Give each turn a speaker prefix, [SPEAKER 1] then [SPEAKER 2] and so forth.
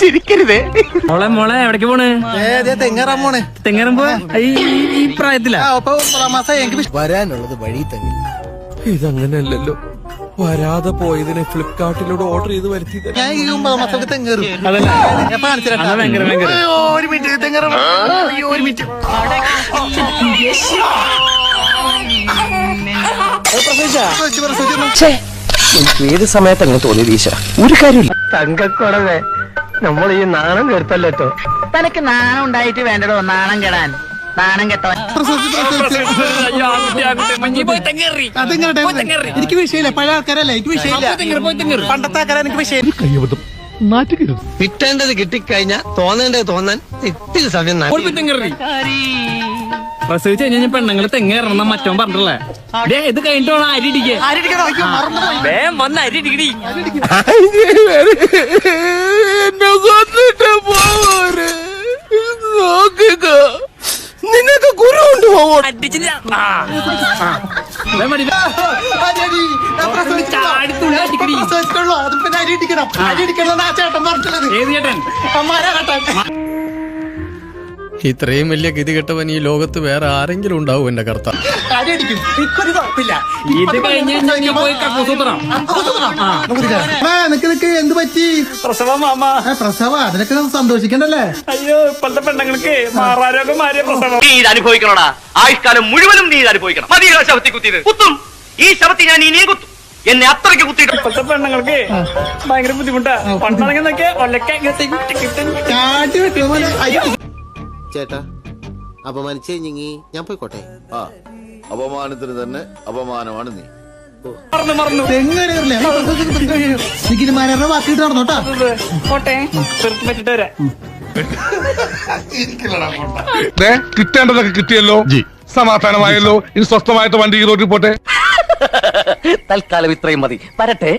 [SPEAKER 1] ചിരിക്കരുതേ.
[SPEAKER 2] മോളെ എവിടേക്ക് പോണ്?
[SPEAKER 3] തെങ്ങാറാൻ പോണേ.
[SPEAKER 2] തെങ്ങറുമ്പോ ഈ പ്രായത്തിലാ
[SPEAKER 3] വരാനുള്ളത് വഴി തന്നെ.
[SPEAKER 4] ഇതങ്ങനെയല്ലല്ലോ, വരാതെ പോയതിനെ ഫ്ലിപ്കാർട്ടിലൂടെ ഓർഡർ ചെയ്ത് വരുത്തിയത്.
[SPEAKER 3] ഞാൻ ഈ 9 മാസമൊക്കെ തെങ്ങേറും.
[SPEAKER 1] ഒരു മിനിറ്റ് തെങ്ങറ, ഒരു മിനിറ്റ്.
[SPEAKER 4] ഏത് സമയത്ത് അങ്ങനെ തോന്നിയത് ഈശ്വര? ഒരു കാര്യമില്ല.
[SPEAKER 1] തങ്കക്കുടവേ, നമ്മൾ ഈ നാണം കേട്ടല്ലോ. തനക്ക് നാണം ഉണ്ടായിട്ട് വേണ്ടടോ നാണം കെടാൻ. നാണം കെട്ടോ.
[SPEAKER 3] എനിക്ക് വിഷയമില്ല, പഴയ ആൾക്കാരല്ലേ, എനിക്ക് വിഷയമില്ല. പണ്ടത്തെ ആൾക്കാരെ എനിക്ക് വിഷയം.
[SPEAKER 5] കിട്ടേണ്ടത് കിട്ടിക്കഴിഞ്ഞാ തോന്നേണ്ടത് തോന്നാൻ ഇത്തിരി സമയം.
[SPEAKER 2] പ്രസവിച്ച് കഴിഞ്ഞ പെണ്ണുങ്ങള് തെങ്ങേറണം മറ്റോ പറഞ്ഞല്ലേ. ഇത് കഴിഞ്ഞിട്ട് വേണം അരി ഇടിക്കാൻ. വന്ന് അരി ഇടിക്കടി.
[SPEAKER 4] എന്നെ കൊന്നിട്ട് പോരെ, നോക്കുക. നിനക്ക് കുരു കൊണ്ടുപോകോ?
[SPEAKER 2] ഏത് ചേട്ടൻ?
[SPEAKER 4] ഇത്രയും വലിയ ഗതികെട്ടവൻ ഈ ലോകത്ത് വേറെ ആരെങ്കിലും ഉണ്ടാവും എന്റെ കർത്താവ്.
[SPEAKER 2] ഇത് കഴിഞ്ഞ് പോയി കക്കൂസൂത്രം.
[SPEAKER 3] എന്ത് പറ്റി?
[SPEAKER 2] പ്രസവം മാമ.
[SPEAKER 3] പ്രസവ, അതിനൊക്കെ സന്തോഷിക്കണ്ടല്ലേ?
[SPEAKER 2] അയ്യോ, ഇപ്പോഴത്തെ പെണ്ണുങ്ങൾക്ക് മാറാരോഗം മാറിയ പ്രസവം.
[SPEAKER 1] നീ ഇത് അനുഭവിക്കണോടാ, ആയുഷ്കാലം മുഴുവനും നീ ഇത് അനുഭവിക്കണം. മതിയോ ശവത്തി കുത്തിയത്? കുത്തും, ഈ ശവത്തി ഞാൻ ഇനിയും കുത്തും. എന്നെ അത്രയ്ക്ക് കുത്തിയിട്ട്.
[SPEAKER 2] ഇപ്പോഴത്തെ പെണ്ണുങ്ങൾക്ക് ഭയങ്കര ബുദ്ധിമുട്ടാ. പണ്ടാണെങ്കിൽ നോക്കിയാ ഒലക്ക
[SPEAKER 6] ചേട്ടാ, അപമാനിച്ചേ ഞങ്ങി ഞാൻ പോയിക്കോട്ടെ.
[SPEAKER 7] അപമാനത്തിന് തന്നെ അപമാനമാണ് നീ.
[SPEAKER 2] മറന്നു.
[SPEAKER 3] എനിക്ക് മരയുടെ വാക്കിട്ട് നടന്നോട്ടാ.
[SPEAKER 2] പോട്ടെ, വെച്ചിട്ട് വരാം.
[SPEAKER 8] കിട്ടേണ്ടതൊക്കെ കിട്ടിയല്ലോ, സമാധാനമായല്ലോ. ഇനി സ്വസ്ഥമായിട്ട് വണ്ടി ഈ റോഡിൽ പോട്ടെ.
[SPEAKER 1] തൽക്കാലം ഇത്രയും മതി. വരട്ടെ.